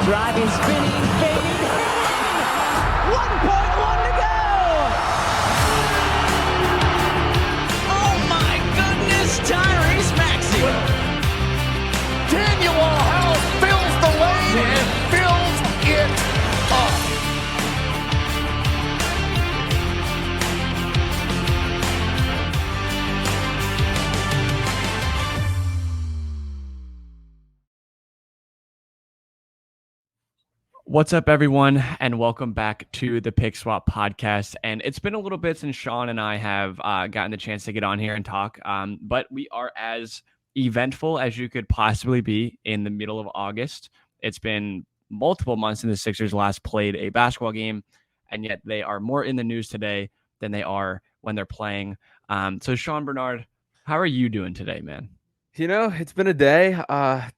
Driving, spinning, fading, hitting! 1.1 to go! Oh my goodness, Tyrese Maxey! Daniel House fills the lane and fills it up. What's up, everyone, and welcome back to the Pick Swap podcast. And it's been a little bit since Sean and I have gotten the chance to get on here and talk, but we are as eventful as you could possibly be in the middle of August. It's been multiple months since the Sixers last played a basketball game, and yet they are more in the news today than they are when they're playing. So, Sean Barnard, how are you doing today, man? You know, it's been a day.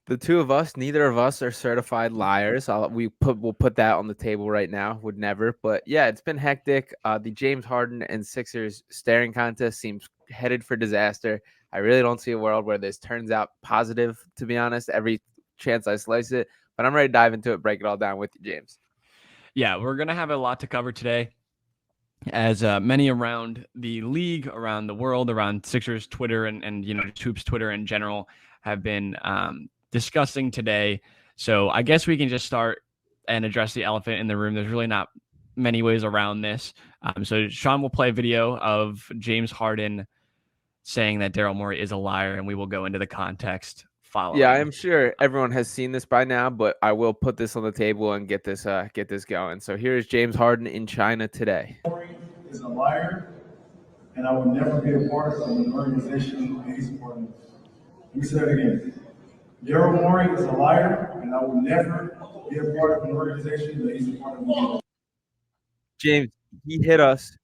The two of us, neither of us are certified liars. We'll put that on the table right now. Would never, but yeah, it's been hectic. The James Harden and Sixers staring contest seems headed for disaster. I really don't see a world where this turns out positive, to be honest. Every chance I slice it, but I'm ready to dive into it, break it all down with you, James. Yeah, we're gonna have a lot to cover today, as many around the league, around the world, around Sixers Twitter and you know, Hoops Twitter in general have been discussing today. So I guess we can just start and address the elephant in the room. There's really not many ways around this. So Sean will play a video of James Harden saying that Daryl Morey is a liar, and we will go into the context following. Yeah, I'm sure everyone has seen this by now, but I will put this on the table and get this going. So here is James Harden in China today. Is a liar, and I will never be a part of an organization that he's a part of. Let me say that again. Daryl Morey is a liar, and I will never be a part of an organization that he's a part of. James, he hit us.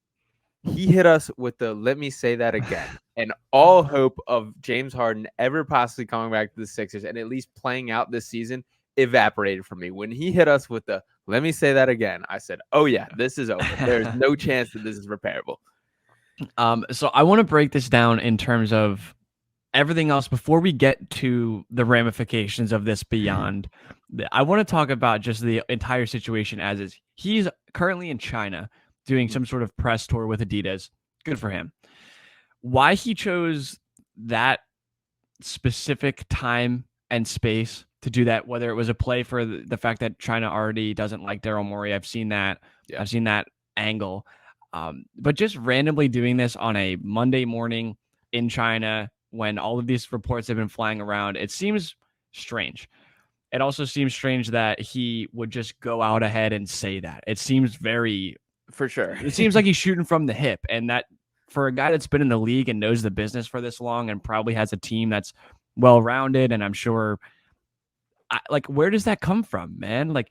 He hit us with the "let me say that again," and all hope of James Harden ever possibly coming back to the Sixers and at least playing out this season evaporated from me. When he hit us with the "let me say that again," I said, "Oh yeah, this is over. There's no chance that this is repairable." So I want to break this down in terms of everything else before we get to the ramifications of this beyond. I want to talk about just the entire situation as is. He's currently in China doing some sort of press tour with Adidas. Good for him. Why he chose that specific time and space to do that, whether it was a play for the fact that China already doesn't like Daryl Morey. I've seen that. Yeah. I've seen that angle. But just randomly doing this on a Monday morning in China when all of these reports have been flying around, it seems strange. It also seems strange that he would just go out ahead and say that. It seems very... For sure. It seems like he's shooting from the hip, and that for a guy that's been in the league and knows the business for this long and probably has a team that's well-rounded, and I'm sure, where does that come from, man? Like,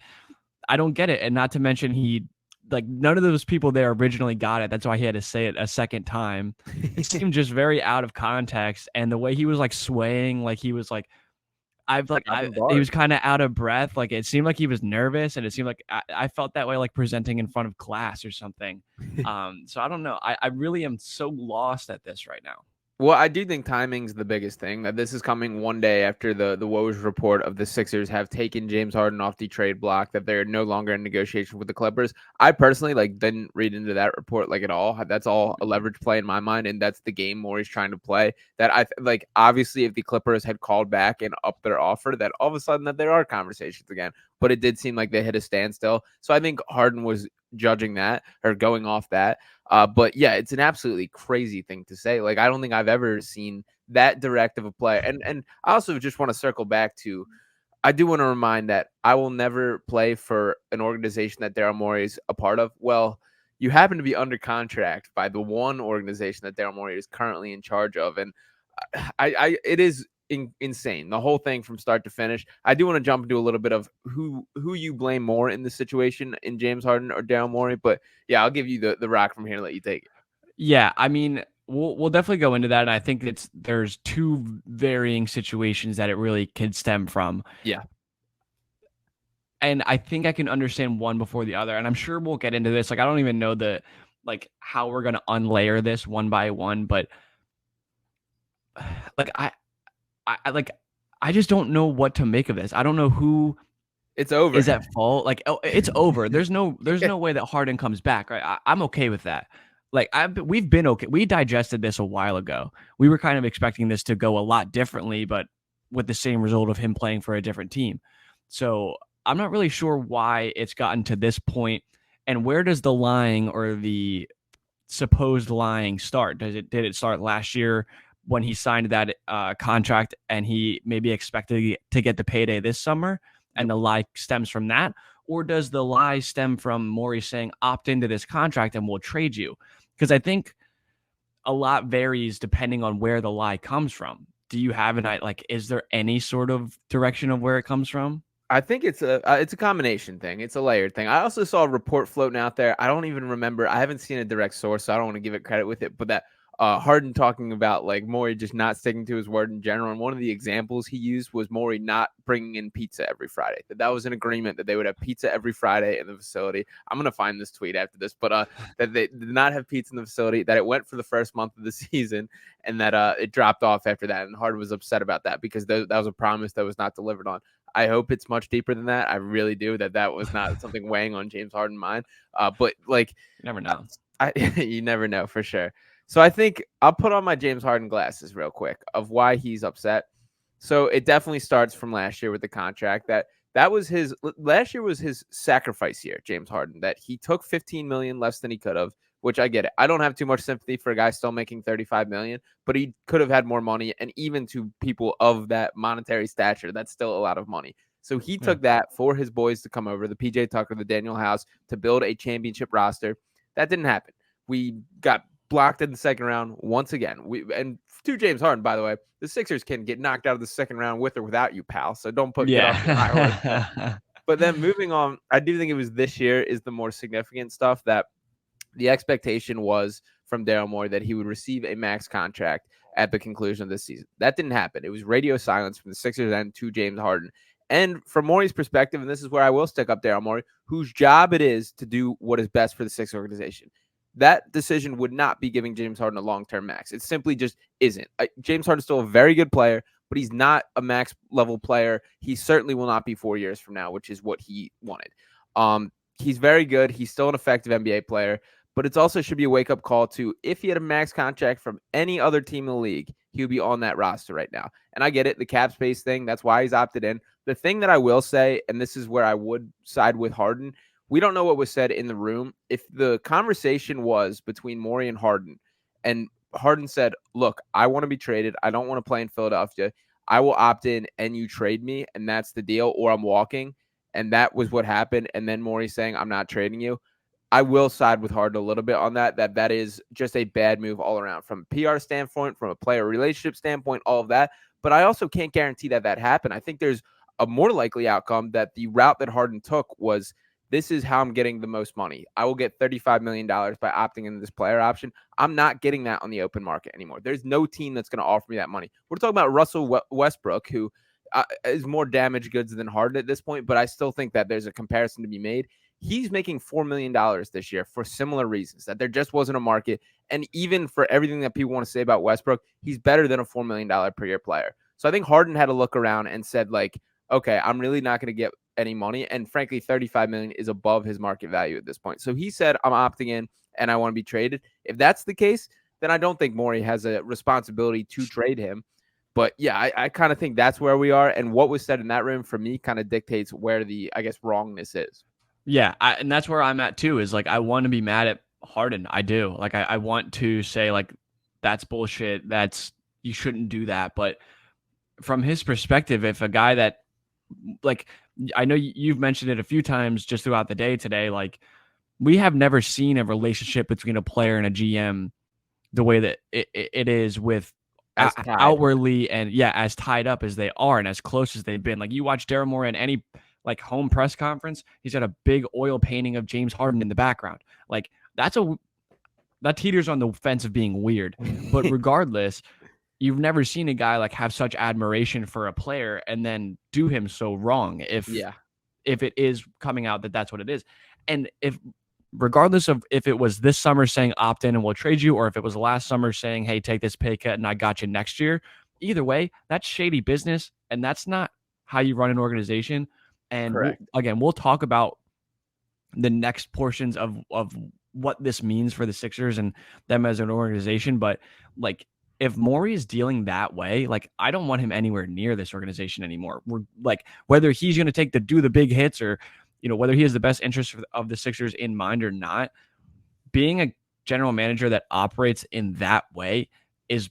I don't get it. And not to mention none of those people there originally got it. That's why he had to say it a second time. It seemed just very out of context, and the way he was swaying, he was he was kind of out of breath. It seemed like he was nervous, and it seemed like I felt that way, presenting in front of class or something. So I don't know. I really am so lost at this right now. Well, I do think timing's the biggest thing. That this is coming one day after the Woj report of the Sixers have taken James Harden off the trade block, that they're no longer in negotiation with the Clippers. I personally didn't read into that report at all. That's all a leverage play in my mind, and that's the game Morey's trying to play. That obviously if the Clippers had called back and upped their offer, that all of a sudden that there are conversations again. But it did seem like they hit a standstill. So I think Harden was judging that or going off that. But yeah, it's an absolutely crazy thing to say. I don't think I've ever seen that direct of a play. And I also just want to circle back to, I do want to remind that I will never play for an organization that Daryl Morey is a part of. Well, you happen to be under contract by the one organization that Daryl Morey is currently in charge of. And it is insane, the whole thing from start to finish. I do want to jump into a little bit of who you blame more in this situation, in James Harden or Daryl Morey, but yeah, I'll give you the rock from here and let you take it. Yeah, I mean, we'll definitely go into that, and I think there's two varying situations that it really could stem from. Yeah. And I think I can understand one before the other, and I'm sure we'll get into this. I don't even know how we're gonna unlayer this one by one, but I just don't know what to make of this. I don't know who It's over. is at fault. Like, oh, it's over. There's no way that Harden comes back. Right? I'm okay with that. Like, we've been okay. We digested this a while ago. We were kind of expecting this to go a lot differently, but with the same result of him playing for a different team. So I'm not really sure why it's gotten to this point, and where does the lying or the supposed lying start? Did it start last year when he signed that contract and he maybe expected to get the payday this summer, and the lie stems from that? Or does the lie stem from Morey saying, opt into this contract and we'll trade you? Because I think a lot varies depending on where the lie comes from. Do you have is there any sort of direction of where it comes from? I think it's a combination thing. It's a layered thing. I also saw a report floating out there. I don't even remember. I haven't seen a direct source, so I don't want to give it credit with it. But that Harden talking about like Morey just not sticking to his word in general. And one of the examples he used was Morey not bringing in pizza every Friday. That was an agreement that they would have pizza every Friday in the facility. I'm going to find this tweet after this, but that they did not have pizza in the facility, that it went for the first month of the season, and that it dropped off after that. And Harden was upset about that because that was a promise that was not delivered on. I hope it's much deeper than that. I really do, that was not something weighing on James Harden's mind. But like, you never know. You never know for sure. So I think I'll put on my James Harden glasses real quick of why he's upset. So it definitely starts from last year with the contract. That was last year was his sacrifice year, James Harden, that he took $15 million less than he could have, which I get it. I don't have too much sympathy for a guy still making $35 million, but he could have had more money. And even to people of that monetary stature, that's still a lot of money. So he took that for his boys to come over, the PJ Tucker, the Daniel House, to build a championship roster. That didn't happen. We got blocked in the second round once again. And to James Harden, by the way, the Sixers can get knocked out of the second round with or without you, pal. So don't put get off your high horse. But then moving on, I do think it was this year is the more significant stuff, that the expectation was from Daryl Morey that he would receive a max contract at the conclusion of this season. That didn't happen. It was radio silence from the Sixers end to James Harden. And from Morey's perspective, and this is where I will stick up Daryl Morey, whose job it is to do what is best for the Sixers organization, that decision would not be giving James Harden a long-term max. It simply just isn't. James Harden is still a very good player, but he's not a max level player. He certainly will not be 4 years from now, which is what he wanted. He's very good. He's still an effective NBA player, but it also should be a wake-up call to, if he had a max contract from any other team in the league, he would be on that roster right now. And I get it, the cap space thing, that's why he's opted in. The thing that I will say, and this is where I would side with Harden, we don't know what was said in the room. If the conversation was between Morey and Harden said, look, I want to be traded. I don't want to play in Philadelphia. I will opt in and you trade me, and that's the deal, or I'm walking. And that was what happened. And then Morey saying, I'm not trading you. I will side with Harden a little bit on that is just a bad move all around, from a PR standpoint, from a player relationship standpoint, all of that. But I also can't guarantee that happened. I think there's a more likely outcome that the route that Harden took was, this is how I'm getting the most money. I will get $35 million by opting into this player option. I'm not getting that on the open market anymore. There's no team that's going to offer me that money. We're talking about Russell Westbrook, who is more damaged goods than Harden at this point, but I still think that there's a comparison to be made. He's making $4 million this year for similar reasons, that there just wasn't a market. And even for everything that people want to say about Westbrook, he's better than a $4 million per year player. So I think Harden had to look around and said, like, okay, I'm really not going to get any money. And frankly, $35 million is above his market value at this point. So he said, I'm opting in and I want to be traded. If that's the case, then I don't think Morey has a responsibility to trade him. But yeah, I kind of think that's where we are. And what was said in that room for me kind of dictates where the, I guess, wrongness is. Yeah. And that's where I'm at too, is like, I want to be mad at Harden. I do. Like, I want to say, like, that's bullshit. You shouldn't do that. But from his perspective, if a guy that, like, I know you've mentioned it a few times just throughout the day today, like, we have never seen a relationship between a player and a GM the way that it is with outwardly and as tied up as they are and as close as they've been. Like, you watch Daryl Morey in any like home press conference, he's got a big oil painting of James Harden in the background. Like, that teeters on the fence of being weird. But regardless, you've never seen a guy like have such admiration for a player and then do him so wrong if it is coming out that that's what it is. And regardless of if it was this summer saying opt in and we'll trade you, or if it was last summer saying, hey, take this pay cut and I got you next year, either way, that's shady business. And that's not how you run an organization. And Correct. we'll talk about the next portions of what this means for the Sixers and them as an organization. But like, if Morey is dealing that way, like, I don't want him anywhere near this organization anymore. We're like, whether he's going to do the big hits, or, whether he has the best interest of the Sixers in mind or not, being a general manager that operates in that way is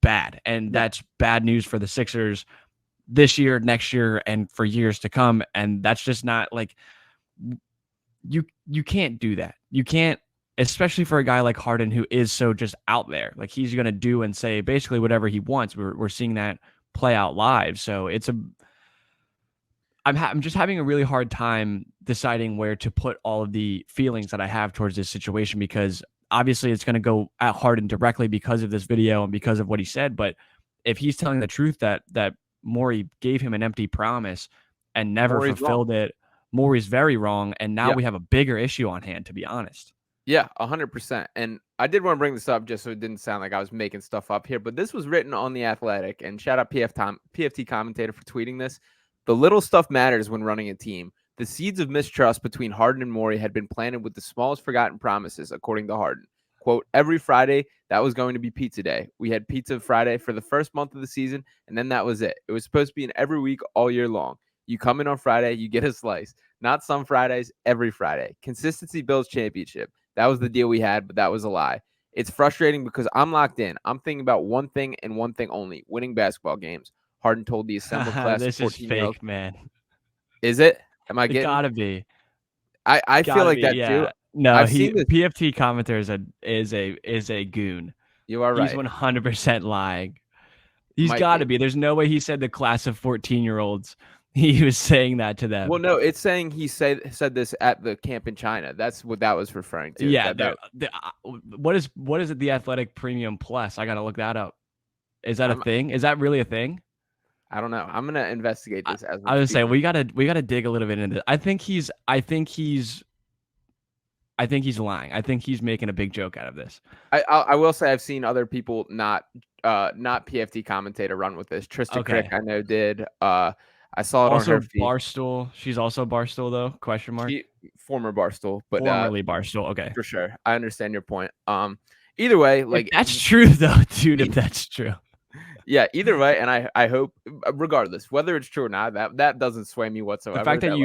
bad. And that's bad news for the Sixers this year, next year, and for years to come. And that's just not, like, you can't do that. You can't, especially for a guy like Harden, who is so just out there. Like, he's going to do and say basically whatever he wants. We're seeing that play out live. So I'm just having a really hard time deciding where to put all of the feelings that I have towards this situation, because obviously it's going to go at Harden directly because of this video and because of what he said. But if he's telling the truth that Morey gave him an empty promise and never fulfilled it, Morey's very wrong. And now we have a bigger issue on hand, to be honest. Yeah, 100%. And I did want to bring this up just so it didn't sound like I was making stuff up here, but this was written on The Athletic, and shout out PFT commentator for tweeting this. The little stuff matters when running a team. The seeds of mistrust between Harden and Morey had been planted with the smallest forgotten promises, according to Harden. Quote, every Friday, that was going to be pizza day. We had pizza Friday for the first month of the season, and then that was it. It was supposed to be an every week all year long. You come in on Friday, you get a slice. Not some Fridays, every Friday. Consistency builds championship. That was the deal we had, but that was a lie. It's frustrating because I'm locked in. I'm thinking about one thing and one thing only, winning basketball games. Harden told the assembled class. This is fake, man. Is it? Am I getting? It gotta be. I feel like that too. No, PFT commentator is a goon. You are right. He's 100% lying. He's got to be. There's no way he said the class of 14-year-olds. He was saying that to them. Well, no, it's saying he said this at the camp in China. That's what that was referring to. Yeah. What is it? The Athletic Premium Plus. I gotta look that up. Is that a thing? Is that really a thing? I don't know. I'm gonna investigate this. I was saying we gotta dig a little bit into this. I think he's lying. I think he's making a big joke out of this. I will say I've seen other people not PFT commentator run with this. Tristan Crick, I know, did. I saw it also on her feed. Barstool. She's also Barstool though? Question mark. Former Barstool, but formerly Barstool. Okay, for sure. I understand your point. Either way, like, if that's true though, dude. If that's true. Yeah, either way, and I hope, regardless, whether it's true or not, that doesn't sway me whatsoever. The fact that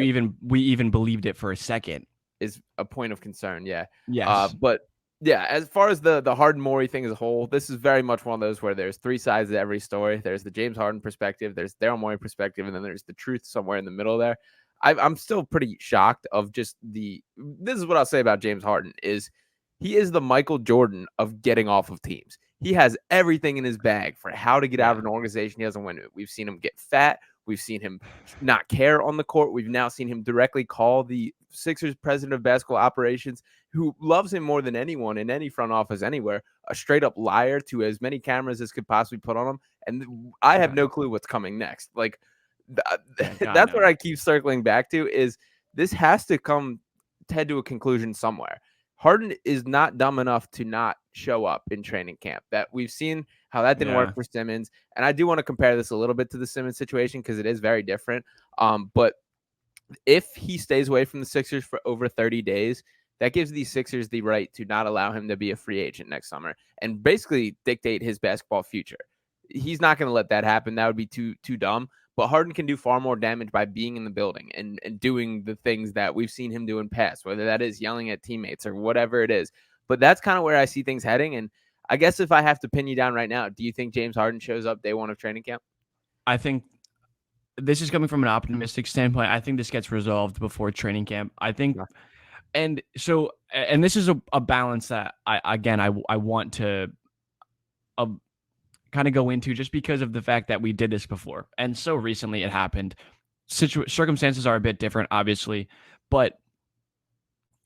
we even believed it for a second is a point of concern. Yeah. Yes. But yeah, as far as the Harden Morey thing as a whole, this is very much one of those where there's three sides to every story. There's the James Harden perspective, there's Daryl Morey perspective, and then there's the truth somewhere in the middle there. I'm still pretty shocked of just this is what I'll say about James Harden is he is the Michael Jordan of getting off of teams. He has everything in his bag for how to get out of an organization he doesn't win it. We've seen him get fat. We've seen him not care on the court. We've now seen him directly call the Sixers president of basketball operations, who loves him more than anyone in any front office anywhere, a straight up liar to as many cameras as could possibly put on him. And I have no clue what's coming next. Like, that's what I keep circling back to is this has to come head to a conclusion somewhere. Harden is not dumb enough to not show up in training camp. That we've seen how that didn't work for Simmons. And I do want to compare this a little bit to the Simmons situation because it is very different. But if he stays away from the Sixers for over 30 days, that gives the Sixers the right to not allow him to be a free agent next summer and basically dictate his basketball future. He's not going to let that happen. That would be too dumb. But Harden can do far more damage by being in the building and doing the things that we've seen him do in past, whether that is yelling at teammates or whatever it is. But that's kind of where I see things heading. And I guess if I have to pin you down right now, do you think James Harden shows up day one of training camp? I think this is coming from an optimistic standpoint. I think this gets resolved before training camp. I think, and this is a balance that I want to kind of go into just because of the fact that we did this before. And so recently it happened. Circumstances are a bit different, obviously, but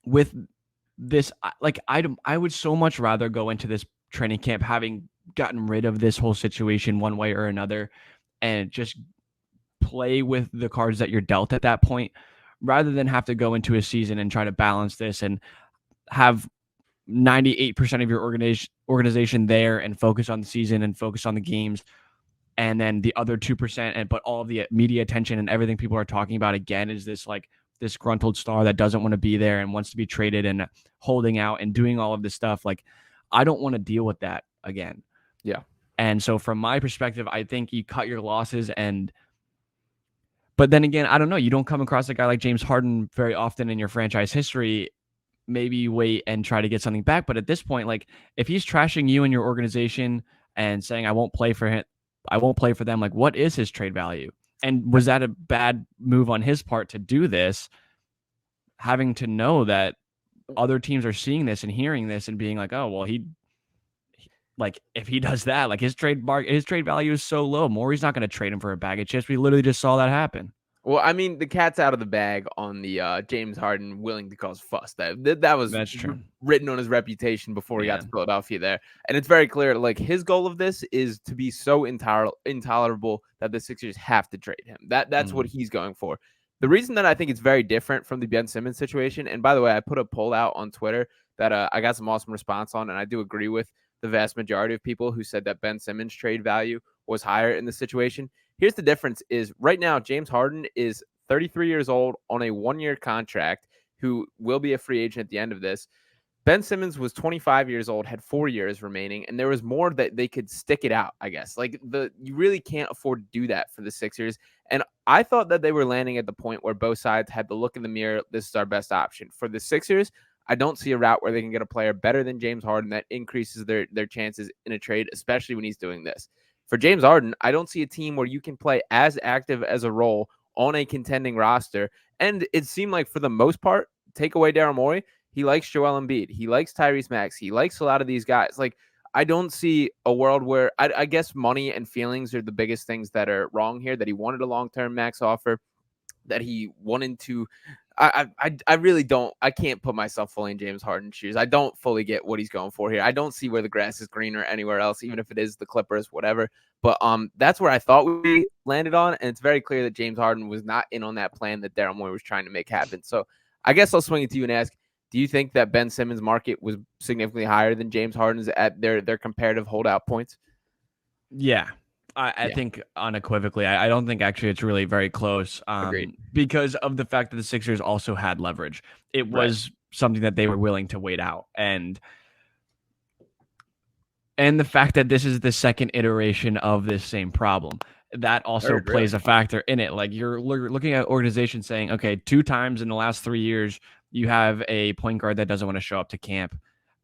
with this, like, I would so much rather go into this training camp having gotten rid of this whole situation one way or another and just play with the cards that you're dealt at that point, rather than have to go into a season and try to balance this and have 98% of your organization there and focus on the season and focus on the games and then the other 2%, but all of the media attention and everything people are talking about again is this like disgruntled star that doesn't want to be there and wants to be traded and holding out and doing all of this stuff. Like, I don't want to deal with that again. Yeah. And so from my perspective, I think you cut your losses. But then again, I don't know. You don't come across a guy like James Harden very often in your franchise history. Maybe you wait and try to get something back. But at this point, like, if he's trashing you and your organization and saying, I won't play for him, I won't play for them, like, what is his trade value? And was that a bad move on his part to do this, having to know that other teams are seeing this and hearing this and being like, oh, well, like, if he does that, like, his trade value is so low. Morey's not going to trade him for a bag of chips. We literally just saw that happen. Well, I mean, the cat's out of the bag on the James Harden willing to cause fuss. That was That's true. Written on his reputation before he got to Philadelphia there. And it's very clear, like, his goal of this is to be so intolerable that the Sixers have to trade him. That's what he's going for. The reason that I think it's very different from the Ben Simmons situation, and by the way, I put a poll out on Twitter that I got some awesome response on, and I do agree with the vast majority of people who said that Ben Simmons' trade value was higher in the situation. Here's the difference is right now, James Harden is 33 years old on a 1-year contract who will be a free agent at the end of this. Ben Simmons was 25 years old, had 4 years remaining, and there was more that they could stick it out, I guess. Like, you really can't afford to do that for the Sixers. And I thought that they were landing at the point where both sides had to look in the mirror. This is our best option. For the Sixers, I don't see a route where they can get a player better than James Harden that increases their chances in a trade, especially when he's doing this. For James Harden, I don't see a team where you can play as active as a role on a contending roster. And it seemed like, for the most part, take away Daryl Morey, he likes Joel Embiid. He likes Tyrese Maxey. He likes a lot of these guys. Like, I don't see a world where I guess money and feelings are the biggest things that are wrong here, that he wanted a long-term max offer, that he wanted to. I really don't. I can't put myself fully in James Harden's shoes. I don't fully get what he's going for here. I don't see where the grass is greener anywhere else, even if it is the Clippers, whatever. But that's where I thought we landed on, and it's very clear that James Harden was not in on that plan that Daryl Morey was trying to make happen. So I guess I'll swing it to you and ask, do you think that Ben Simmons' market was significantly higher than James Harden's at their comparative holdout points? Yeah. I think unequivocally, I don't think actually it's really very close because of the fact that the Sixers also had leverage. It was something that they were willing to wait out. And the fact that this is the second iteration of this same problem, that also plays a factor in it. Like, you're looking at organizations saying, okay, 2 times in the last 3 years, you have a point guard that doesn't want to show up to camp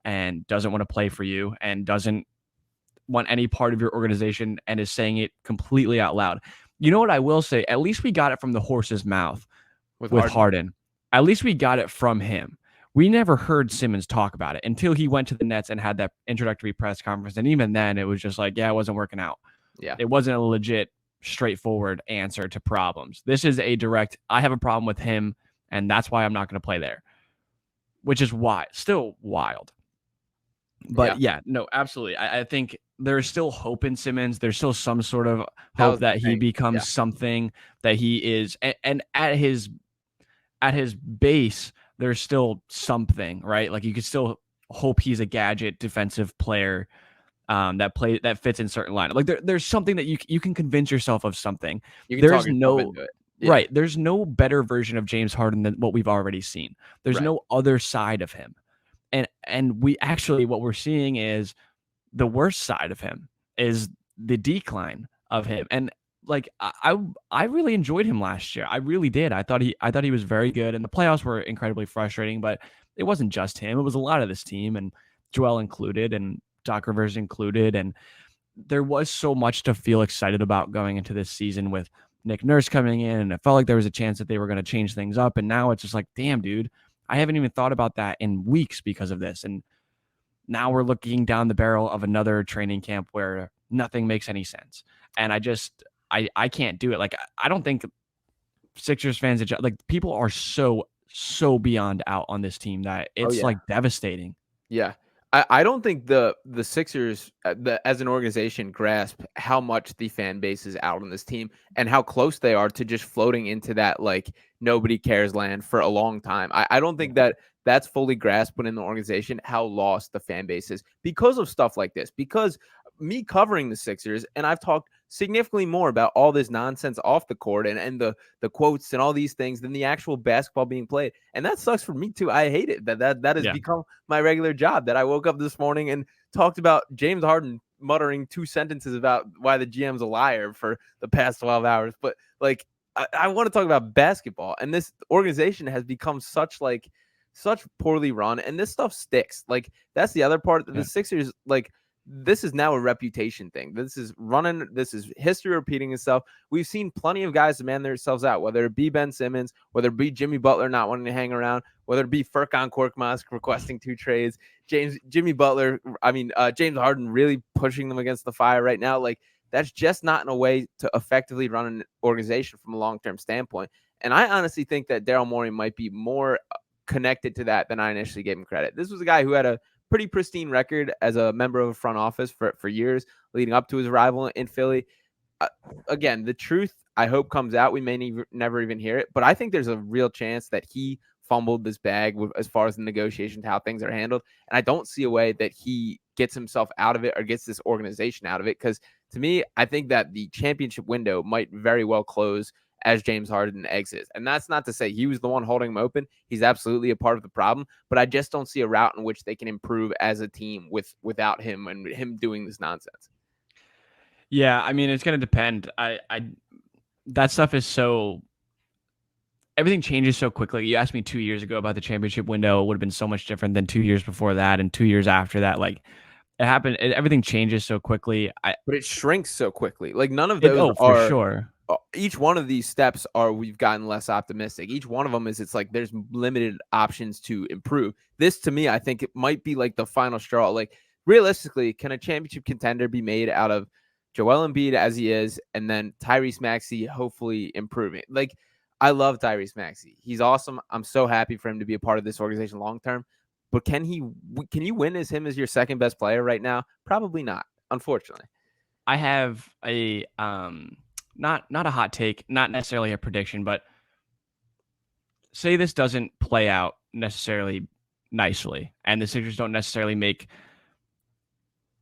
and doesn't want to play for you and doesn't want any part of your organization and is saying it completely out loud. You know what I will say? At least we got it from the horse's mouth with Harden. At least we got it from him. We never heard Simmons talk about it until he went to the Nets and had that introductory press conference. And even then, it was just like, yeah, it wasn't working out. Yeah, it wasn't a legit, straightforward answer to problems. This is a direct, I have a problem with him, and that's why I'm not going to play there, which is still wild. But yeah, no, absolutely. I think there's still hope in Simmons. There's still some sort of hope that he becomes something that he is. And at his base, there's still something, right? Like, you could still hope he's a gadget defensive player that fits in certain lineup. Like, there's something that you can convince yourself of something. There's no right. There's no better version of James Harden than what we've already seen. There's no other side of him. And we actually, what we're seeing is the worst side of him, is the decline of him. And like, I really enjoyed him last year. I really did. I thought he was very good, and the playoffs were incredibly frustrating, but it wasn't just him. It was a lot of this team, and Joel included, and Doc Rivers included. And there was so much to feel excited about going into this season with Nick Nurse coming in, and it felt like there was a chance that they were going to change things up. And now it's just like, damn, dude, I haven't even thought about that in weeks because of this. And now we're looking down the barrel of another training camp where nothing makes any sense. And I can't do it. Like, I don't think Sixers fans, like, people are so beyond out on this team that it's like devastating. Yeah. I don't think the Sixers as an organization grasp how much the fan base is out on this team and how close they are to just floating into that, like, nobody cares land for a long time. I don't think that that's fully grasped within the organization, how lost the fan base is because of stuff like this. Because me covering the Sixers, and I've talked significantly more about all this nonsense off the court and the quotes and all these things than the actual basketball being played. And that sucks for me too. I hate it that has become my regular job, that I woke up this morning and talked about James Harden muttering 2 sentences about why the GM's a liar for the past 12 hours. But like, I want to talk about basketball, and this organization has become such poorly run, and this stuff sticks. Like, that's the other part. The Sixers, like, this is now a reputation thing. This is history repeating itself. We've seen plenty of guys demand themselves out, whether it be Ben Simmons, whether it be Jimmy Butler not wanting to hang around, whether it be Furkan Korkmaz requesting 2 trades, James Harden really pushing them against the fire right now. Like, that's just not in a way to effectively run an organization from a long-term standpoint. And I honestly think that Daryl Morey might be more connected to that than I initially gave him credit. This was a guy who had a pretty pristine record as a member of a front office for years leading up to his arrival in Philly. Again, the truth, I hope, comes out. We may never even hear it, but I think there's a real chance that he fumbled this bag as far as the negotiations, how things are handled. And I don't see a way that he gets himself out of it or gets this organization out of it. Because to me, I think that the championship window might very well close as James Harden exits. And that's not to say he was the one holding him open. He's absolutely a part of the problem, but I just don't see a route in which they can improve as a team without him and him doing this nonsense. Yeah, I mean, it's going to depend. That stuff is everything changes so quickly. You asked me 2 years ago about the championship window. It would have been so much different than 2 years before that and 2 years after that. Like, it happened. Everything changes so quickly. But it shrinks so quickly. Like, none of those for sure. Each one of these steps we've gotten less optimistic. Each one of them it's like there's limited options to improve. This, to me, I think it might be like the final straw. Like, realistically, can a championship contender be made out of Joel Embiid as he is, and then Tyrese Maxey hopefully improving? Like, I love Tyrese Maxey. He's awesome. I'm so happy for him to be a part of this organization long term. But can you win as him as your second best player right now? Probably not, unfortunately. I have a not a hot take, not necessarily a prediction, but say this doesn't play out necessarily nicely, and the Sixers don't necessarily make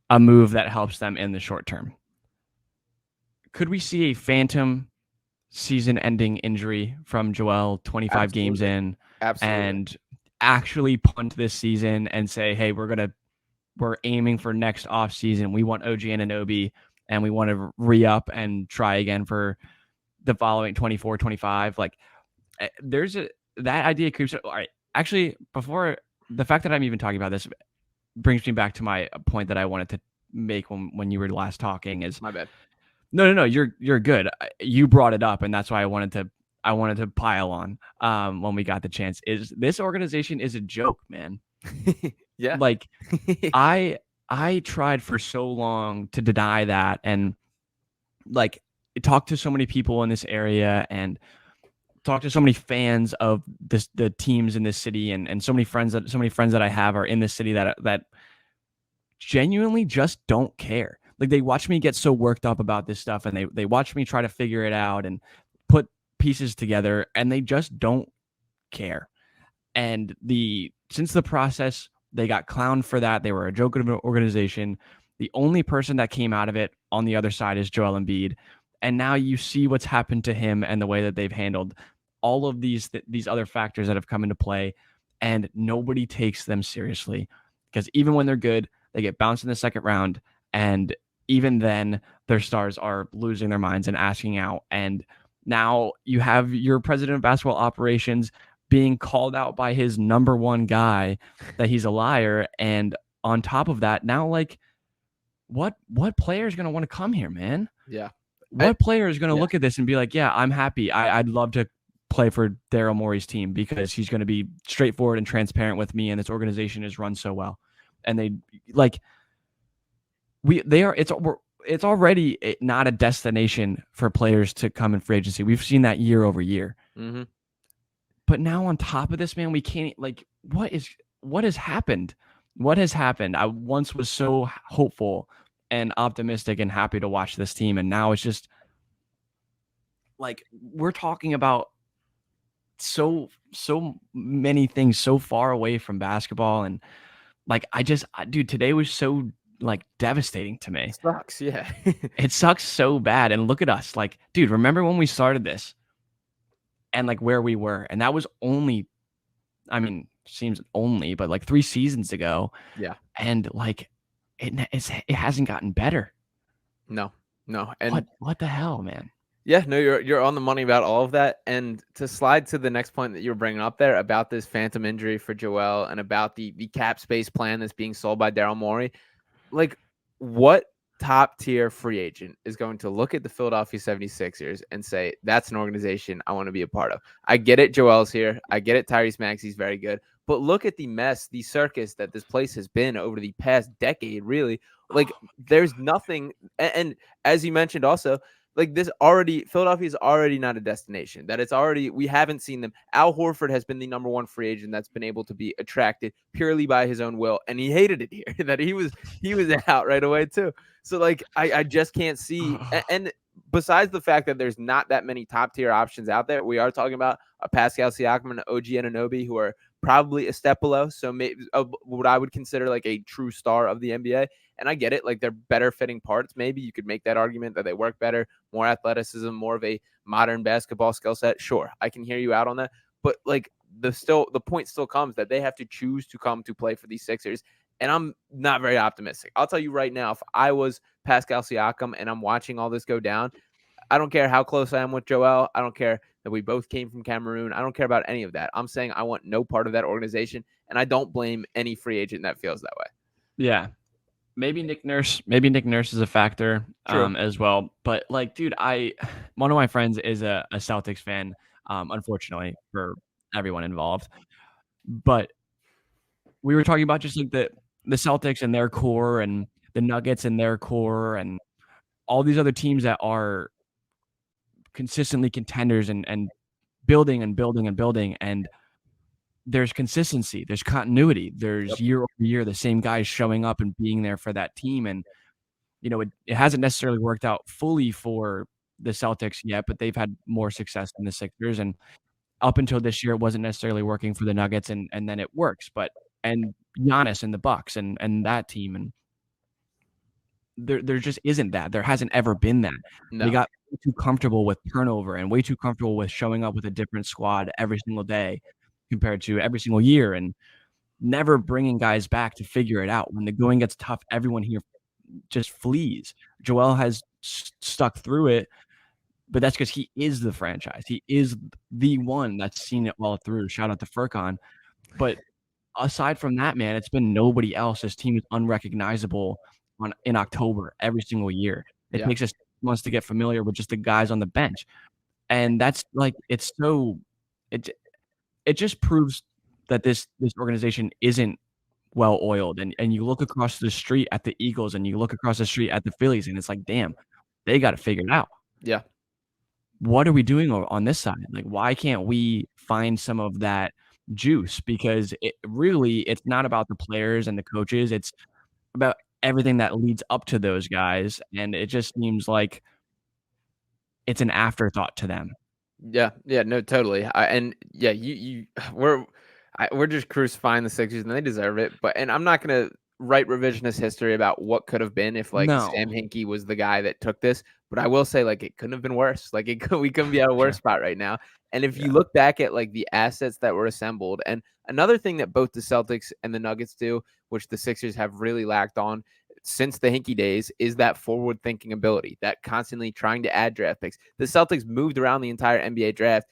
a move that helps them in the short term. Could we see a phantom season-ending injury from Joel 25 Absolutely. games in Absolutely. and actually punt this season and say, hey, we're aiming for next off season. We want OG Anunoby and we want to re-up and try again for the following 24, 25. Like, that idea creeps up. All right. Actually, before the fact that I'm even talking about this brings me back to my point that I wanted to make when you were last talking is my bad. No, you're good. You brought it up, and that's why I wanted to pile on when we got the chance. Is this organization is a joke, man? Yeah. Like, I tried for so long to deny that, and like talk to so many people in this area and talk to so many fans of the teams in this city, and so many friends that I have are in this city that genuinely just don't care. Like, they watch me get so worked up about this stuff, and they watch me try to figure it out and put pieces together, and they just don't care. And since the process, they got clowned for that. They were a joke of an organization. The only person that came out of it on the other side is Joel Embiid. And now you see what's happened to him and the way that they've handled all of these other factors that have come into play, and nobody takes them seriously, because even when they're good, they get bounced in the second round, and even then their stars are losing their minds and asking out. And now you have your president of basketball operations being called out by his number one guy that he's a liar. And on top of that, now, like, what player is going to want to come here, man? Yeah. What player is going to look at this and be like, yeah, I'm happy. I'd love to play for Daryl Morey's team because he's going to be straightforward and transparent with me, and this organization is run so well. And they like, it's already not a destination for players to come in free agency. We've seen that year over year. Mm-hmm. But now on top of this, man, we can't, like, what has happened? What has happened? I once was so hopeful and optimistic and happy to watch this team, and now it's just like we're talking about so many things so far away from basketball. And like, dude, today was so like devastating to me. It sucks. Yeah. It sucks so bad. And look at us. Like, dude, remember when we started this and like where we were? And that was only, I mean, seems only, but like 3 seasons ago. Yeah. And like it hasn't gotten better. No. And What the hell, man? yeah, no, you're on the money about all of that. And to slide to the next point that you were bringing up there about this phantom injury for Joel and about the cap space plan that's being sold by Daryl Morey, like what top tier free agent is going to look at the Philadelphia 76ers and say, that's an organization I want to be a part of? I get it. Joel's here. I get it. Tyrese Maxey's very good. But look at the mess, the circus that this place has been over the past decade, really. Like there's nothing. And as you mentioned also, like this already, Philadelphia is already not a destination. That it's already, we haven't seen them. Al Horford has been the number one free agent that's been able to be attracted purely by his own will, and he hated it here. That he was out right away too. So like I just can't see. And besides the fact that there's not that many top tier options out there, we are talking about a Pascal Siakam and OG Anunoby who are probably a step below. So maybe what I would consider like a true star of the NBA. And I get it, like they're better fitting parts. Maybe you could make that argument that they work better, more athleticism, more of a modern basketball skill set. Sure, I can hear you out on that. But like the point still comes that they have to choose to come to play for these Sixers. And I'm not very optimistic. I'll tell you right now, if I was Pascal Siakam and I'm watching all this go down, I don't care how close I am with Joel. I don't care that we both came from Cameroon. I don't care about any of that. I'm saying I want no part of that organization. And I don't blame any free agent that feels that way. Yeah. Maybe Nick Nurse is a factor as well. But like, dude, one of my friends is a Celtics fan, unfortunately for everyone involved. But we were talking about just like the Celtics and their core and the Nuggets and their core and all these other teams that are consistently contenders and building and building and building. And there's consistency, there's continuity, there's year over year, the same guys showing up and being there for that team. And, you know, it hasn't necessarily worked out fully for the Celtics yet, but they've had more success than the Sixers. And up until this year, it wasn't necessarily working for the Nuggets, and then it works. And Giannis and the Bucks and that team, and there just isn't that. There hasn't ever been that. No. They got way too comfortable with turnover and way too comfortable with showing up with a different squad every single day compared to every single year, and never bringing guys back to figure it out. When the going gets tough, everyone here just flees. Joel has stuck through it, but that's because he is the franchise. He is the one that's seen it all through. Shout out to Furkan. But aside from that, man, it's been nobody else. This team is unrecognizable in October every single year. It takes us months to get familiar with just the guys on the bench. And that's like, it just proves that this organization isn't well oiled. And you look across the street at the Eagles and you look across the street at the Phillies, and it's like, damn, they got to figure it out. Yeah. What are we doing on this side? Like, why can't we find some of that juice? Because it's not about the players and the coaches. It's about everything that leads up to those guys. And it just seems like it's an afterthought to them. Yeah, no, totally. We're just crucifying the Sixers, and they deserve it. And I'm not gonna write revisionist history about what could have been if Sam Hinkie was the guy that took this. But I will say, like, it couldn't have been worse. Like, we couldn't be at a worse spot right now. And if you look back at like the assets that were assembled, and another thing that both the Celtics and the Nuggets do, which the Sixers have really lacked on since the Hinkie days, is that forward-thinking ability, that constantly trying to add draft picks. The Celtics moved around the entire NBA draft,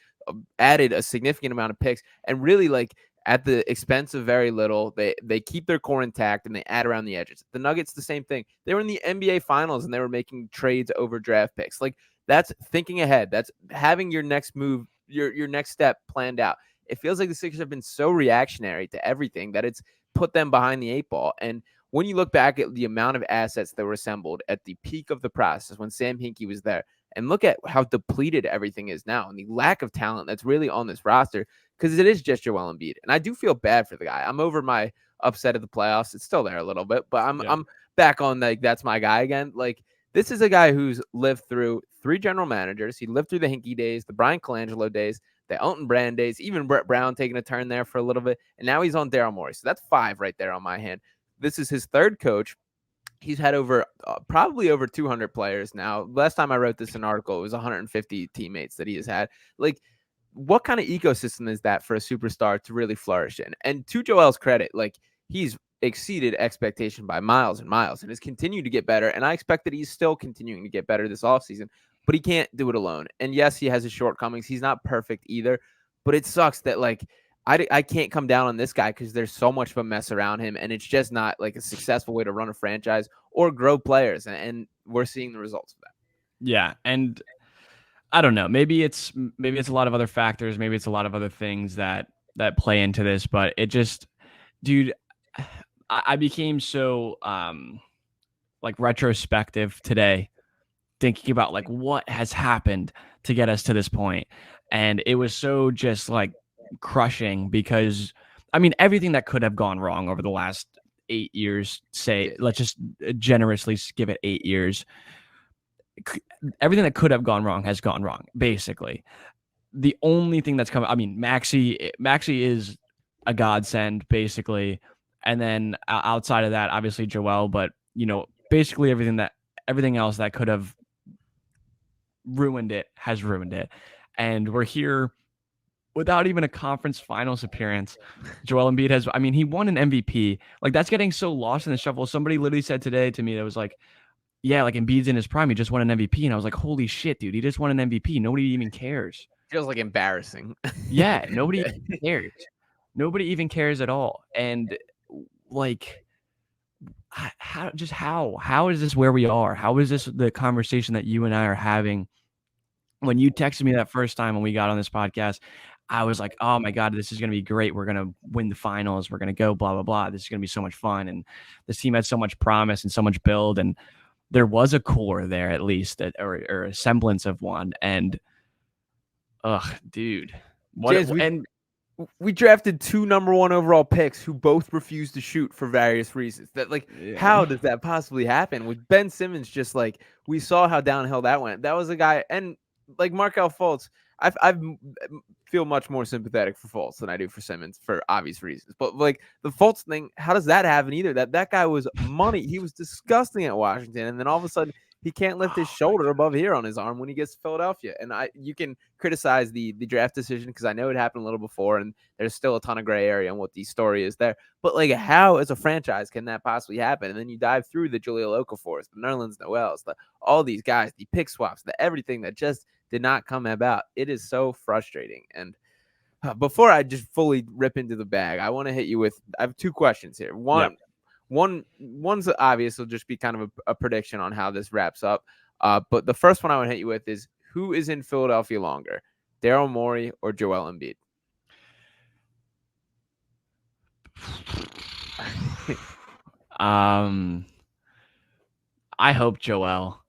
added a significant amount of picks, and really, like, at the expense of very little, they keep their core intact and they add around the edges. The Nuggets, the same thing. They were in the NBA Finals and they were making trades over draft picks. Like, that's thinking ahead. That's having your next move, your next step planned out. It feels like the Sixers have been so reactionary to everything that it's put them behind the 8 ball. And when you look back at the amount of assets that were assembled at the peak of the process when Sam Hinkie was there, and look at how depleted everything is now and the lack of talent that's really on this roster, because it is just Joel Embiid. And I do feel bad for the guy. I'm over my upset of the playoffs. It's still there a little bit, but I'm back on, like, that's my guy again. Like, this is a guy who's lived through 3 general managers. He lived through the Hinkie days, the Brian Colangelo days, the Elton Brand days, even Brett Brown taking a turn there for a little bit. And now he's on Daryl Morey. So that's 5 right there on my hand. This is his 3rd coach. he's had over probably over 200 players now. Last time I wrote this in an article, it was 150 teammates that he has had. Like, what kind of ecosystem is that for a superstar to really flourish in? And to Joel's credit, like, he's exceeded expectation by miles and miles and has continued to get better. And I expect that he's still continuing to get better this offseason, but he can't do it alone. And yes, he has his shortcomings. He's not perfect either, but it sucks that, like, I can't come down on this guy because there's so much of a mess around him, and it's just not like a successful way to run a franchise or grow players. And we're seeing the results of that. Yeah, and I don't know. Maybe it's a lot of other factors. Maybe it's a lot of other things that play into this. But it just, dude, I became so like retrospective today, thinking about like what has happened to get us to this point, and it was so just like crushing because I mean everything that could have gone wrong over the last 8 years. Let's just generously give it 8 years. Everything that could have gone wrong has gone wrong, basically. The only thing that's come, I mean, Maxey is a godsend, basically. And then outside of that, obviously Joel, but basically everything else that could have ruined it has ruined it. And we're here without even a conference finals appearance. Joel Embiid has, I mean, he won an MVP. Like, that's getting so lost in the shuffle. Somebody literally said today to me that was like, yeah, like Embiid's in his prime. He just won an MVP. And I was like, holy shit, dude, he just won an MVP. Nobody even cares. Feels like embarrassing. Yeah, nobody even cares. Nobody even cares at all. And like, how is this where we are? How is this the conversation that you and I are having? When you texted me that first time when we got on this podcast, I was like, oh my God, this is going to be great. We're going to win the finals. We're going to go blah, blah, blah. This is going to be so much fun. And this team had so much promise and so much build. And there was a core there, at least, or a semblance of one. And, dude. We drafted 2 number 1 overall picks who both refused to shoot for various reasons. That, like, how does that possibly happen? With Ben Simmons, just like, we saw how downhill that went. That was a guy, and like Markelle Fultz, I feel much more sympathetic for Fultz than I do for Simmons for obvious reasons. But like the Fultz thing, how does that happen either? That guy was money. He was disgusting at Washington, and then all of a sudden he can't lift his shoulder above here on his arm when he gets to Philadelphia. And you can criticize the draft decision because I know it happened a little before, and there's still a ton of gray area on what the story is there. But like, how as a franchise can that possibly happen? And then you dive through the Jahlil Okafors, the Nerlens Noels, all these guys, the pick swaps, the everything that just did not come about. It is so frustrating. And before I just fully rip into the bag, I want to hit you with, I have 2 questions here. One's obvious, will just be kind of a prediction on how this wraps up. But the first one I want to hit you with is, who is in Philadelphia longer, Daryl Morey or Joel Embiid? I hope Joel.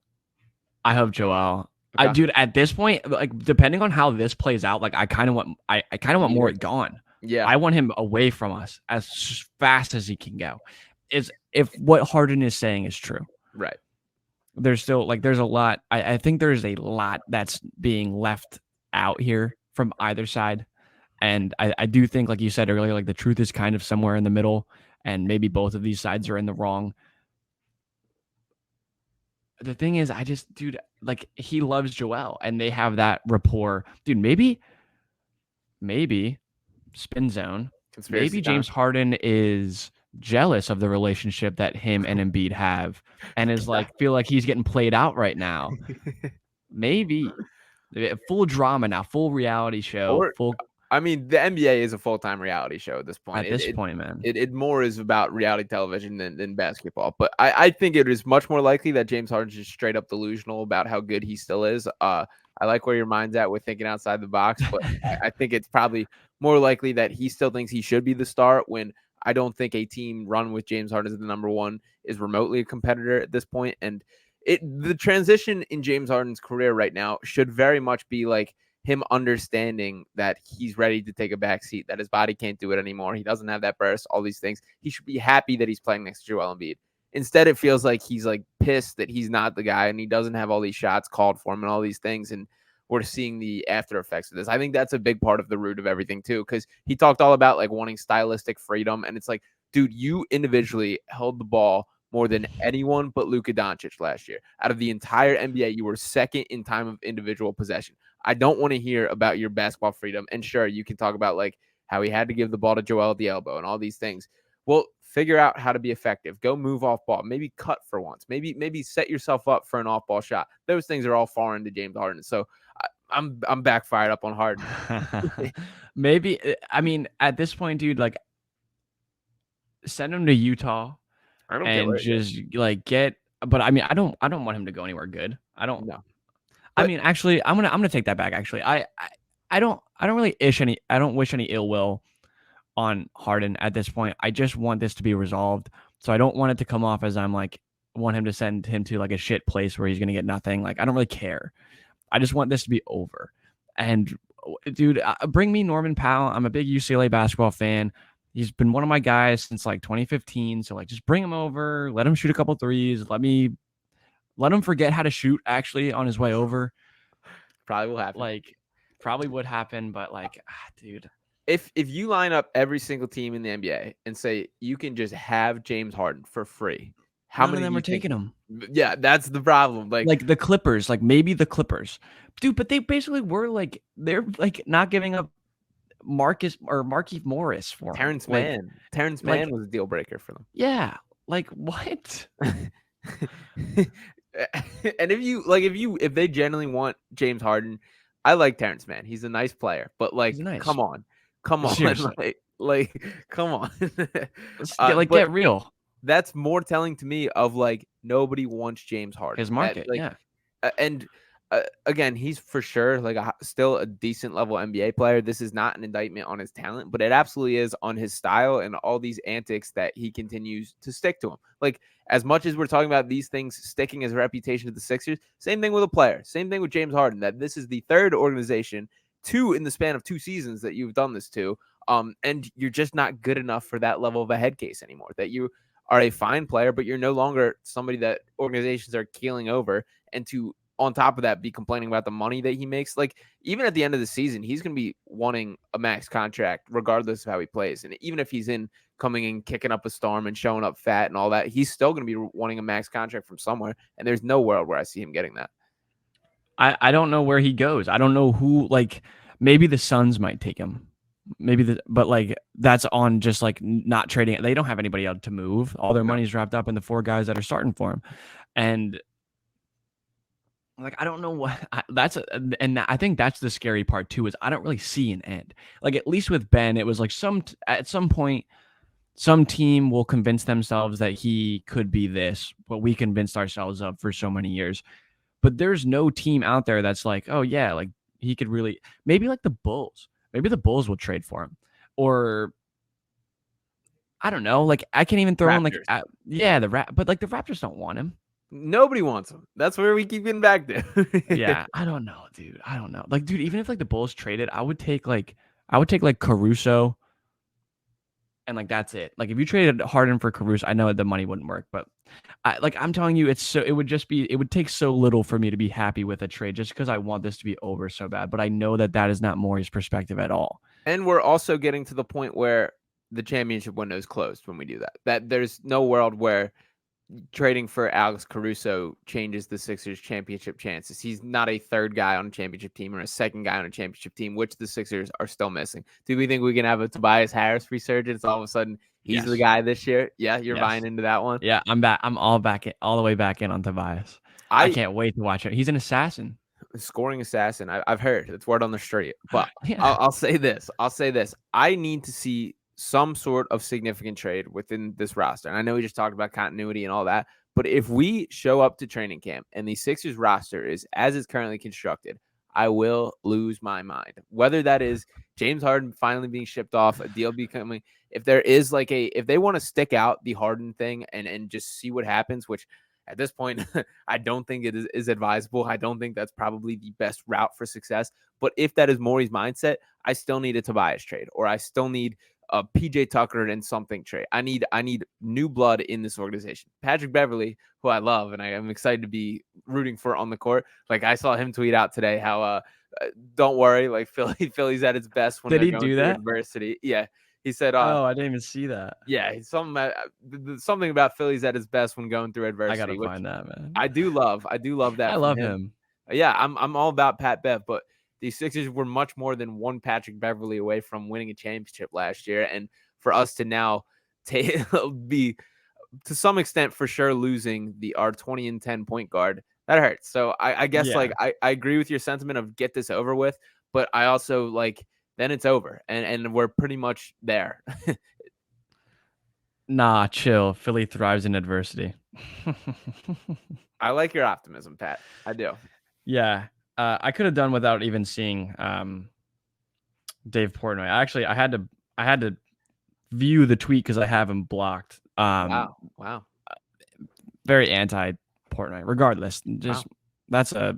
Okay. Dude, at this point, like, depending on how this plays out, like, I kind of want Morey gone. Yeah, I want him away from us as fast as he can go. Is if what Harden is saying is true, right? There's still there's a lot. I think there's a lot that's being left out here from either side, and I do think, like you said earlier, like the truth is kind of somewhere in the middle, and maybe both of these sides are in the wrong. The thing is, dude, like, he loves Joel and they have that rapport. Dude, maybe spin zone. Maybe James Harden is jealous of the relationship that him and Embiid have and is like, feel like he's getting played out right now. Maybe. Full drama now, full reality show. I mean, the NBA is a full-time reality show at this point. At this point, man. It more is about reality television than basketball. But I think it is much more likely that James Harden's just straight up delusional about how good he still is. I like where your mind's at with thinking outside the box, but I think it's probably more likely that he still thinks he should be the star, when I don't think a team run with James Harden as the number 1 is remotely a competitor at this point. And the transition in James Harden's career right now should very much be like him understanding that he's ready to take a back seat, that his body can't do it anymore. He doesn't have that burst, all these things. He should be happy that he's playing next to Joel Embiid. Instead, it feels like he's like pissed that he's not the guy and he doesn't have all these shots called for him and all these things. And we're seeing the after effects of this. I think that's a big part of the root of everything too, because he talked all about like wanting stylistic freedom. And it's like, dude, you individually held the ball more than anyone but Luka Doncic last year. Out of the entire NBA, you were second in time of individual possession. I don't want to hear about your basketball freedom. And sure, you can talk about like how he had to give the ball to Joel at the elbow and all these things. Well, figure out how to be effective. Go move off ball. Maybe cut for once. Maybe set yourself up for an off ball shot. Those things are all foreign to James Harden. So I'm backfired up on Harden. Maybe, I mean, at this point, dude, like, send him to Utah I don't care and where he goes. just like get. But I mean, I don't want him to go anywhere good. I don't. No. I But- mean, actually, I'm gonna take that back. Actually, I don't really wish any ill will on Harden at this point. I just want this to be resolved. So I don't want it to come off as I'm like want him to send him to like a shit place where he's gonna get nothing. Like, I don't really care. I just want this to be over. And dude, bring me Norman Powell. I'm a big UCLA basketball fan. He's been one of my guys since like 2015. So like, just bring him over, let him shoot a couple threes. Let him forget how to shoot actually on his way over. Probably will happen. Like, probably would happen, but like, dude. If you line up every single team in the NBA and say you can just have James Harden for free, how None many of them do are you think- taking him? Yeah, that's the problem. Like the Clippers, like maybe the Clippers, dude. But they basically were like, they're like not giving up Marquise Morris for him. Terrence Like, Mann. Terrence like- Mann was a deal breaker for them. Yeah, like what? And if they genuinely want James Harden, I like Terrence Mann. He's a nice player, but like, He's nice. come on, Seriously. like, come on. Let's But get real. That's more telling to me of like nobody wants James Harden. His market, Like, yeah. And again, he's for sure like still a decent level NBA player. This is not an indictment on his talent, but it absolutely is on his style and all these antics that he continues to stick to him. Like, as much as we're talking about these things sticking as a reputation to the Sixers, same thing with a player, same thing with James Harden, that this is the third organization, two in the span of 2 seasons that you've done this to. And you're just not good enough for that level of a head case anymore, that you are a fine player, but you're no longer somebody that organizations are keeling over. And to, on top of that, be complaining about the money that he makes. Like, even at the end of the season, he's going to be wanting a max contract regardless of how he plays. And even if he's coming in, kicking up a storm and showing up fat and all that, he's still going to be wanting a max contract from somewhere. And there's no world where I see him getting that. I don't know where he goes. I don't know who, like, maybe the Suns might take him. But like, that's on just like not trading. They don't have anybody else to move. All their money's wrapped up in the 4 guys that are starting for him. And like, I don't know what and I think that's the scary part too, is I don't really see an end. Like, at least with Ben, it was like at some point, some team will convince themselves that he could be this, what we convinced ourselves of for so many years. But there's no team out there that's like, oh yeah, like he could really, maybe like the Bulls. Maybe the Bulls will trade for him, or I don't know. Like, I can't even throw in like, but like the Raptors don't want him. Nobody wants him. That's where we keep getting back to. Yeah, I don't know, dude. I don't know. Like, dude, even if like the Bulls traded, I would take like Caruso, and like that's it. Like, if you traded Harden for Caruso, I know the money wouldn't work, but I'm telling you, it would take so little for me to be happy with a trade, just because I want this to be over so bad. But I know that is not Morey's perspective at all. And we're also getting to the point where the championship window is closed when we do that. That there's no world where trading for Alex Caruso changes the Sixers' championship chances. He's not a third guy on a championship team or a second guy on a championship team, which the Sixers are still missing. Do we think we can have a Tobias Harris resurgence? All of a sudden, he's the guy this year. Yeah, you're buying into that one. Yeah, I'm back. I'm all the way back in on Tobias. I can't wait to watch it. He's an assassin. Scoring assassin. I've heard it's word on the street. But Yeah. I'll say this. I need to see some sort of significant trade within this roster. And I know we just talked about continuity and all that, but if we show up to training camp and the Sixers roster is as it's currently constructed, I will lose my mind. Whether that is James Harden finally being shipped off, a deal becoming, if there is like if they want to stick out the Harden thing and just see what happens, which at this point, I don't think it is advisable. I don't think that's probably the best route for success. But if that is Morey's mindset, I still need a Tobias trade, or I still need a PJ Tucker and something trade. I need new blood in this organization. Patrick Beverley, who I love and I am excited to be rooting for on the court. Like, I saw him tweet out today how don't worry, like Philly's at its best when Did they're he going do through that? adversity. Yeah. He said, Oh, I didn't even see that. yeah, something about Philly's at his best when going through I adversity. gotta Which find that, man. I do love. I do love that. I from love him. him. Yeah, I'm all about Pat Bev, but the Sixers were much more than one Patrick Beverly away from winning a championship last year, and for us to now be to some extent for sure losing our 20-10 point guard, that hurts. So I guess Yeah. I agree with your sentiment of get this over with, but I also then it's over and we're pretty much there. Nah, chill. Philly thrives in adversity. I like your optimism, Pat. I do. Yeah. I could have done without even seeing Dave Portnoy. Actually, I had to view the tweet because I have him blocked. Wow. Very anti Portnoy. Regardless, just Wow.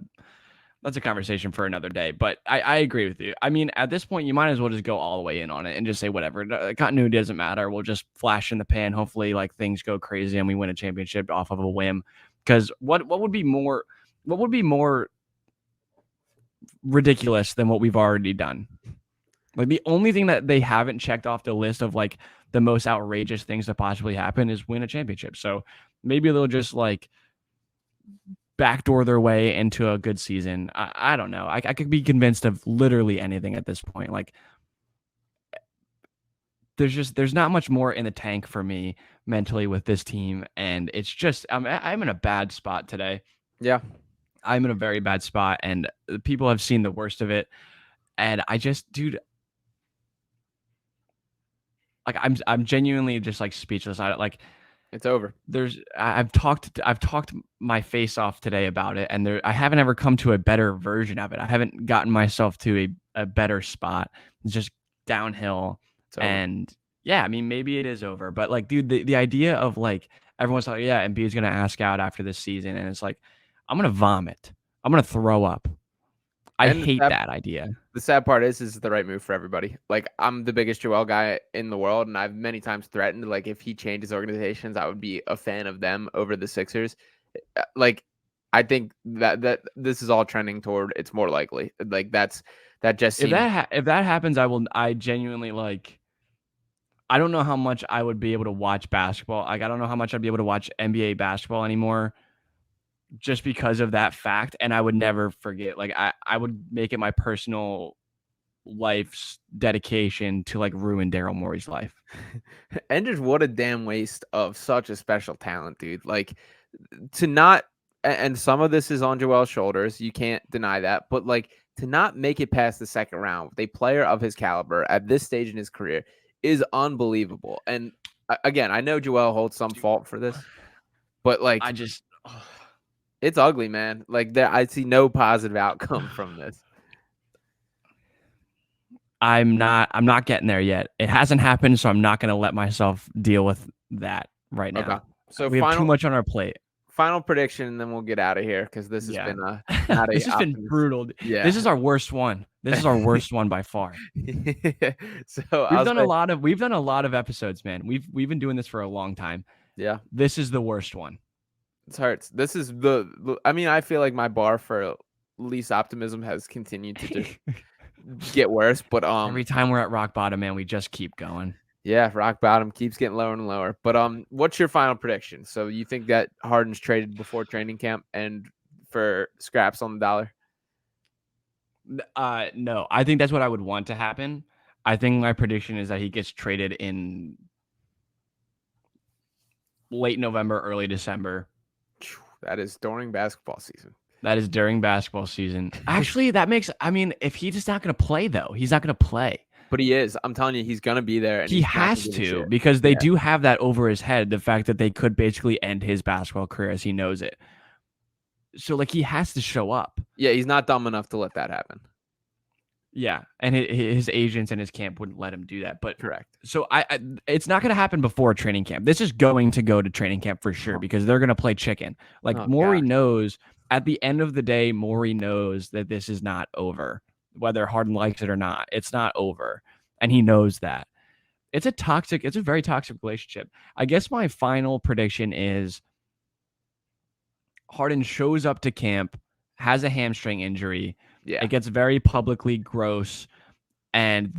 that's a conversation for another day. But I agree with you. I mean, at this point, you might as well just go all the way in on it and just say whatever. Continuity doesn't matter. We'll just flash in the pan. Hopefully, things go crazy and we win a championship off of a whim. Because what would be more ridiculous than what we've already done? The only thing that they haven't checked off the list of the most outrageous things to possibly happen is win a championship. So maybe they'll just backdoor their way into a good season. I don't know. I could be convinced of literally anything at this point. There's not much more in the tank for me mentally with this team, and it's just I'm in a bad spot today. Yeah. I'm in a very bad spot, and people have seen the worst of it. And I just, dude, I'm genuinely just speechless. It's over. I've talked my face off today about it, and I haven't ever come to a better version of it. I haven't gotten myself to a better spot. It's just downhill. And yeah, I mean, maybe it is over, but dude, the idea of everyone's like, yeah, Embiid's gonna ask out after this season, and it's I'm gonna vomit. I'm gonna throw up. I hate that idea. The sad part is the right move for everybody. I'm the biggest Joel guy in the world, and I've many times threatened if he changes organizations, I would be a fan of them over the Sixers. I think that this is all trending toward it's more likely. That just seems... if that happens, I genuinely I don't know how much I would be able to watch basketball. I don't know how much I'd be able to watch NBA basketball anymore, just because of that fact. And I would never forget. I would make it my personal life's dedication to ruin Daryl Morey's life. And just what a damn waste of such a special talent, dude. To not, and some of this is on Joel's shoulders, you can't deny that, but to not make it past the second round with a player of his caliber at this stage in his career is unbelievable. And again, I know Joel holds some fault for this, but it's ugly, man. I see no positive outcome from this. I'm not getting there yet. It hasn't happened, so I'm not going to let myself deal with that right now. Okay. So we have too much on our plate. Final prediction, and then we'll get out of here because this has been this has been brutal. Yeah, this is our worst one. This is our worst one by far. So we've done a lot of episodes, man. We've been doing this for a long time. Yeah, this is the worst one. It hurts. This is I mean, I feel like my bar for least optimism has continued to just get worse. But every time we're at rock bottom, man, we just keep going. Yeah, rock bottom keeps getting lower and lower. But what's your final prediction? So you think that Harden's traded before training camp and for scraps on the dollar? No, I think that's what I would want to happen. I think my prediction is that he gets traded in late November, early December. That is during basketball season. Actually, if he's just not going to play, though, he's not going to play. But he is. I'm telling you, he's going to be there. And he has to, because they do have that over his head, the fact that they could basically end his basketball career as he knows it. So, he has to show up. Yeah, he's not dumb enough to let that happen. Yeah, and his agents and his camp wouldn't let him do that. But correct. So it's not going to happen before training camp. This is going to go to training camp for sure because they're going to play chicken. Morey knows at the end of the day, Morey knows that this is not over. Whether Harden likes it or not, it's not over. And he knows that. It's a very toxic relationship. I guess my final prediction is Harden shows up to camp, has a hamstring injury. Yeah. It gets very publicly gross. And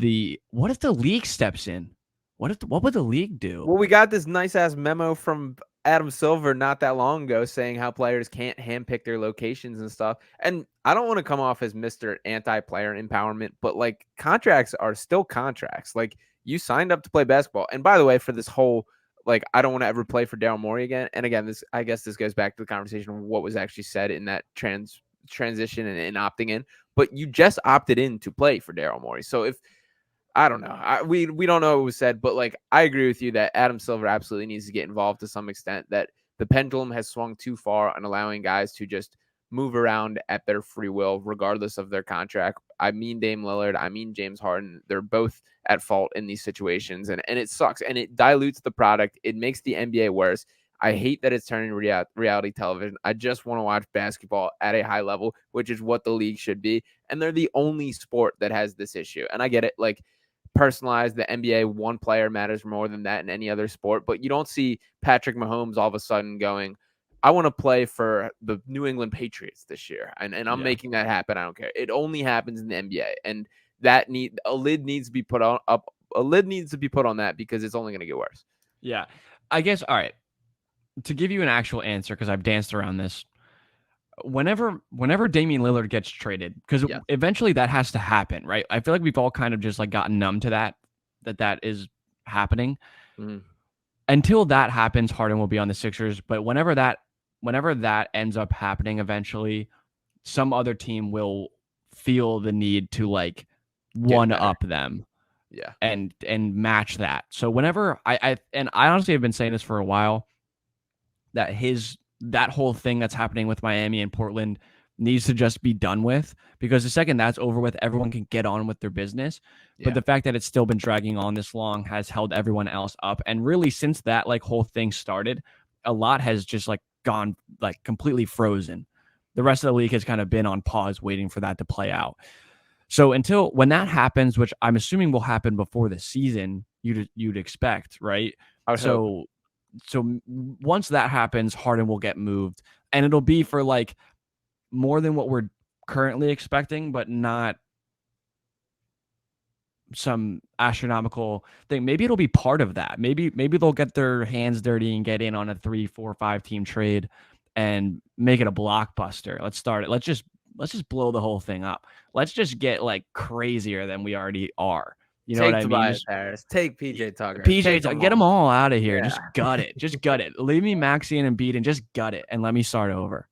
what if the league steps in? what would the league do? Well, we got this nice ass memo from Adam Silver not that long ago saying how players can't handpick their locations and stuff. And I don't want to come off as Mr. Anti-player empowerment, but like contracts are still contracts. Like you signed up to play basketball. And by the way, for this whole like I don't want to ever play for Daryl Morey again. And again, I guess this goes back to the conversation of what was actually said in that transition and opting in. But you just opted in to play for Daryl Morey. So if I don't know. We don't know what was said, but like I agree with you that Adam Silver absolutely needs to get involved to some extent. That the pendulum has swung too far on allowing guys to just move around at their free will, regardless of their contract. I mean Dame Lillard, I mean James Harden. They're both at fault in these situations, and it sucks and it dilutes the product. It makes the NBA worse. I hate that it's turning reality television. I just want to watch basketball at a high level, which is what the league should be. And they're the only sport that has this issue. And I get it. Like, personalized, the NBA, one player matters more than that in any other sport, but you don't see Patrick Mahomes all of a sudden going, I want to play for the New England Patriots this year, and I'm making that happen. I don't care. It only happens in the NBA, and a lid needs to be put on that because it's only going to get worse. Yeah, I guess. All right, to give you an actual answer, because I've danced around this. Whenever Damian Lillard gets traded, because eventually that has to happen, right? I feel like we've all kind of just like gotten numb to that is happening. Mm-hmm. Until that happens, Harden will be on the Sixers. But whenever that ends up happening, eventually, some other team will feel the need to like one up them, and match that. So whenever I honestly have been saying this for a while, that whole thing that's happening with Miami and Portland needs to just be done with, because the second that's over with, everyone can get on with their business. But the fact that it's still been dragging on this long has held everyone else up. And really, since that like whole thing started, a lot has just like gone like completely frozen. The rest of the league has kind of been on pause waiting for that to play out. So until when that happens, which I'm assuming will happen before the season, you'd expect, right? So once that happens, Harden will get moved, and it'll be for like more than what we're currently expecting, but not some astronomical thing. Maybe it'll be part of that. Maybe they'll get their hands dirty and get in on a 3, 4, 5 team trade and make it a blockbuster. Let's start it. Let's just blow the whole thing up. Let's just get like crazier than we already are. You know what I mean? Tobias Harris. Take PJ Tucker. Get them all out of here. Yeah. Just gut it. Just gut it. Leave me Maxey and Embiid and just gut it and let me start over.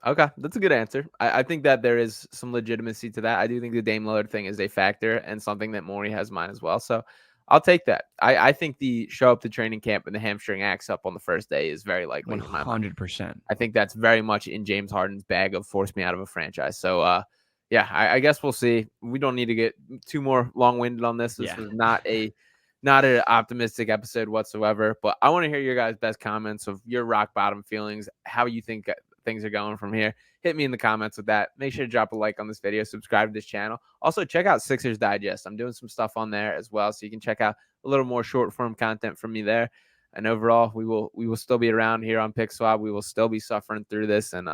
Okay, that's a good answer. I think that there is some legitimacy to that. I do think the Dame Lillard thing is a factor and something that Morey has in mind as well. So I'll take that. I think the show up to training camp and the hamstring acts up on the first day is very likely. 100%. I think that's very much in James Harden's bag of force me out of a franchise. So, yeah, I guess we'll see. We don't need to get too more long-winded on this. This was not an optimistic episode whatsoever. But I want to hear your guys' best comments of your rock bottom feelings, how you think things are going from here. Hit me in the comments with that. Make sure to drop a like on this video, subscribe to this channel. Also, check out Sixers Digest. I'm doing some stuff on there as well, so you can check out a little more short-form content from me there. And overall, we will still be around here on Pick Swap. We will still be suffering through this, and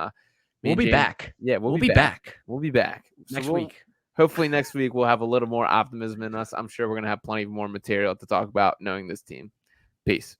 we'll be back. Yeah, we'll be back. We'll be back next week. Hopefully next week we'll have a little more optimism in us. I'm sure we're going to have plenty more material to talk about knowing this team. Peace.